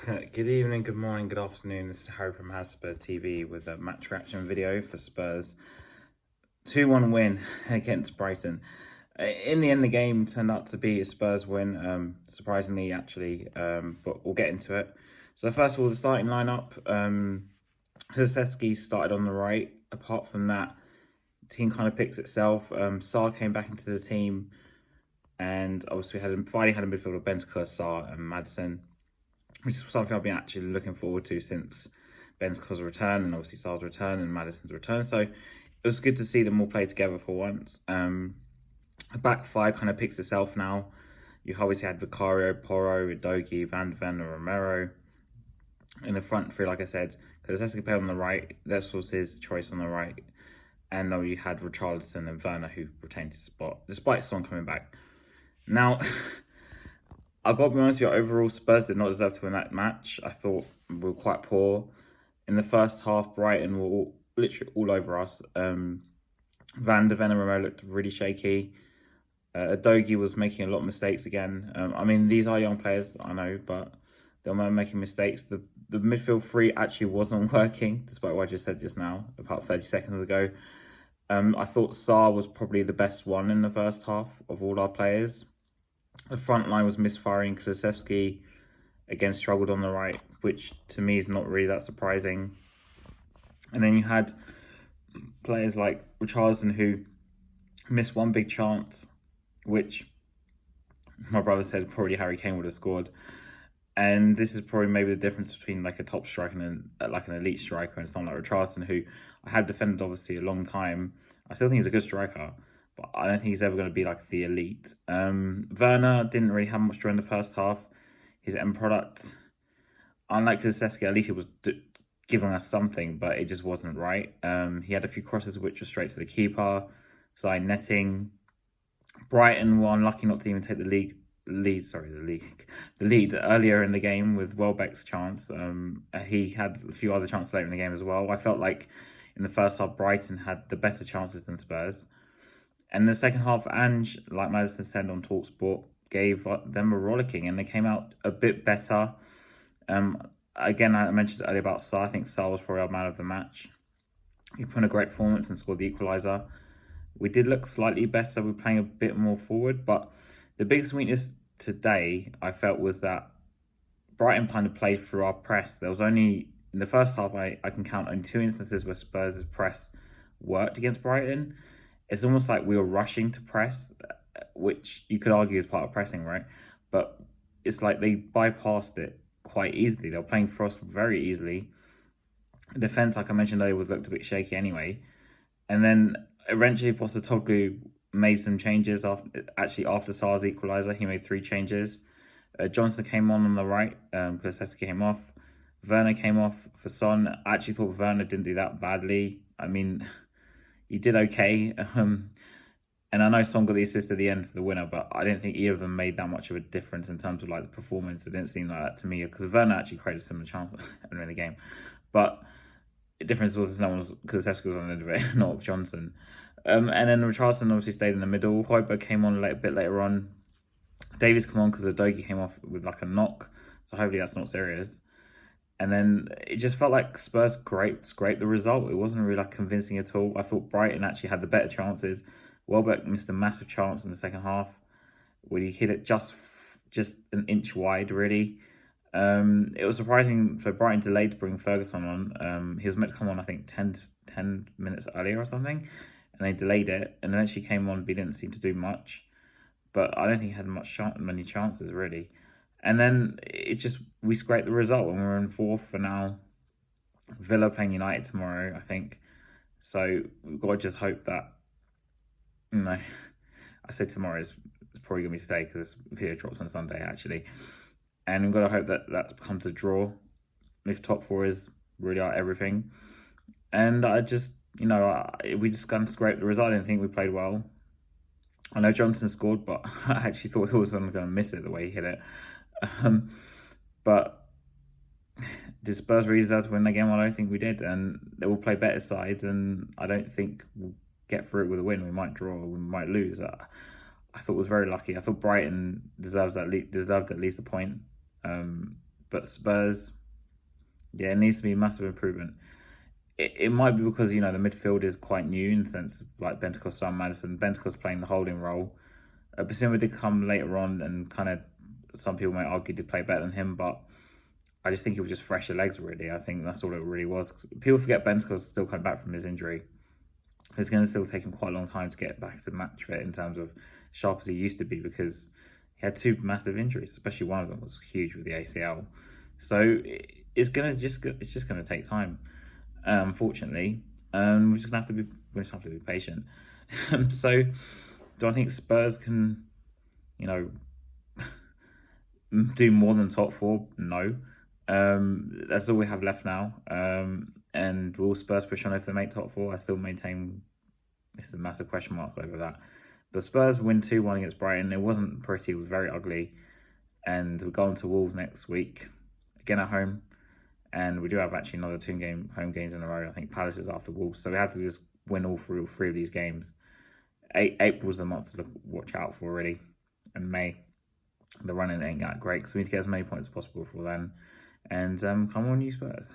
Good evening, good morning, good afternoon. This is Harry from Spurs TV with a match reaction video for Spurs 2-1 win against Brighton. In the end, the game turned out to be a Spurs win, surprisingly, actually, but we'll get into it. So first of all, the starting lineup, Kulusevski started on the right. Apart from that, the team kind of picks itself. Sarr came back into the team, and obviously finally had a midfield of Bentancur, Sarr and Maddison, which is something I've been actually looking forward to since Ben's return and obviously Sarr's return and Maddison's return. So it was good to see them all play together for once. The back five kind of picks itself now. You obviously had Vicario, Porro, Udogie, Van de Ven, and Romero. In the front three, like I said, Kulusevski played on the right. This was his choice on the right. And then you had Richarlison and Werner, who retained his spot, despite Son coming back. Now, I've got to be honest with you, overall, Spurs did not deserve to win that match. I thought we were quite poor. In the first half, Brighton were literally all over us. Van de Ven and Romero looked really shaky. Udogie was making a lot of mistakes again. I mean, these are young players, I know, but they were making mistakes. The midfield three actually wasn't working, despite what I just said just now, about 30 seconds ago. I thought Sarr was probably the best one in the first half of all our players. The front line was misfiring. Kulusevski, again, struggled on the right, which to me is not really that surprising. And then you had players like Richarlison, who missed one big chance, which my brother said probably Harry Kane would have scored. And this is probably maybe the difference between like a top striker and like an elite striker and someone like Richarlison, who I have defended obviously a long time. I still think he's a good striker, but I don't think he's ever going to be like the elite. Werner didn't really have much during the first half. His end product, unlike Kulusevski, at least he was giving us something, but it just wasn't right. He had a few crosses which were straight to the keeper, side netting. Brighton were unlucky not to even take the lead earlier in the game with Welbeck's chance. He had a few other chances later in the game as well. I felt like in the first half, Brighton had the better chances than Spurs. And in the second half, Ange, like Maddison said on TalkSport, gave them a rollicking and they came out a bit better. Again, I mentioned earlier about Sarr. I think Sarr was probably our man of the match. He put in a great performance and scored the equaliser. We did look slightly better. We were playing a bit more forward, but the biggest weakness today, I felt, was that Brighton kind of played through our press. There was only, in the first half, I can count on 2 instances where Spurs' press worked against Brighton. It's almost like we were rushing to press, which you could argue is part of pressing, right? But it's like they bypassed it quite easily. They were playing for us very easily. The defence, like I mentioned earlier, looked a bit shaky anyway. And then eventually Postecoglou made some changes after Sarr's equaliser. He made 3 changes. Johnson came on the right, Kulusevski came off. Werner came off for Son. I actually thought Werner didn't do that badly. I mean, he did okay. And I know Son got the assist at the end for the winner, but I didn't think either of them made that much of a difference in terms of like the performance. It didn't seem like that to me, because Werner actually created a similar chance in the game. But the difference was Kulusevski was on the end of it, not Johnson. And then Richarlison obviously stayed in the middle. Højbjerg came on a bit later on. Davies came on because Udogie came off with like a knock. So hopefully that's not serious. And then it just felt like Spurs scraped the result. It wasn't really like convincing at all. I thought Brighton actually had the better chances. Welbeck missed a massive chance in the second half where he hit it just an inch wide, really. It was surprising for Brighton delayed to bring Ferguson on. He was meant to come on, I think, 10 minutes earlier or something. And they delayed it. And eventually came on, but he didn't seem to do much. But I don't think he had many chances, really. And then it's just, we scraped the result and we're in 4th for now. Villa playing United tomorrow, I think. So we've got to just hope that, I say tomorrow, it's probably going to be today because this video drops on Sunday, actually. And we've got to hope that becomes a draw. If top 4 is really our everything. And I just, we just kind of scraped the result. I didn't think we played well. I know Johnson scored, but I actually thought he was going to miss it the way he hit it. But did Spurs really deserve to win the game? I don't think we did. And they will play better sides, and I don't think we'll get through it with a win. We might draw, we might lose. I thought it was very lucky. I thought Brighton deserved at least a point. But Spurs, yeah, it needs to be a massive improvement. It might be because, the midfield is quite new in the sense of like Bentancur, and Maddison. Bentancur's playing the holding role. Basuma did come later on and kind of, some people might argue, did play better than him, but I just think it was just fresher legs, really. I think that's all it really was. People forget Bentancur's still coming back from his injury. It's going to still take him quite a long time to get back to match fit in terms of sharp as he used to be, because he had two massive injuries, especially one of them was huge with the ACL. So it's just going to take time. Unfortunately, we're just going to have to be patient. So, do I think Spurs can, do more than top four? No. That's all we have left now. And will Spurs push on if they make top four? I still maintain it's a massive question marks over that. But Spurs win 2-1 against Brighton. It wasn't pretty, it was very ugly. And we're going to Wolves next week, again at home. And we do have actually another 2 home games in a row. I think Palace is after Wolves. So we have to just win all three of these games. April's the month to watch out for, really. And May, the running ain't that great. So we need to get as many points as possible before then. And come on, you Spurs.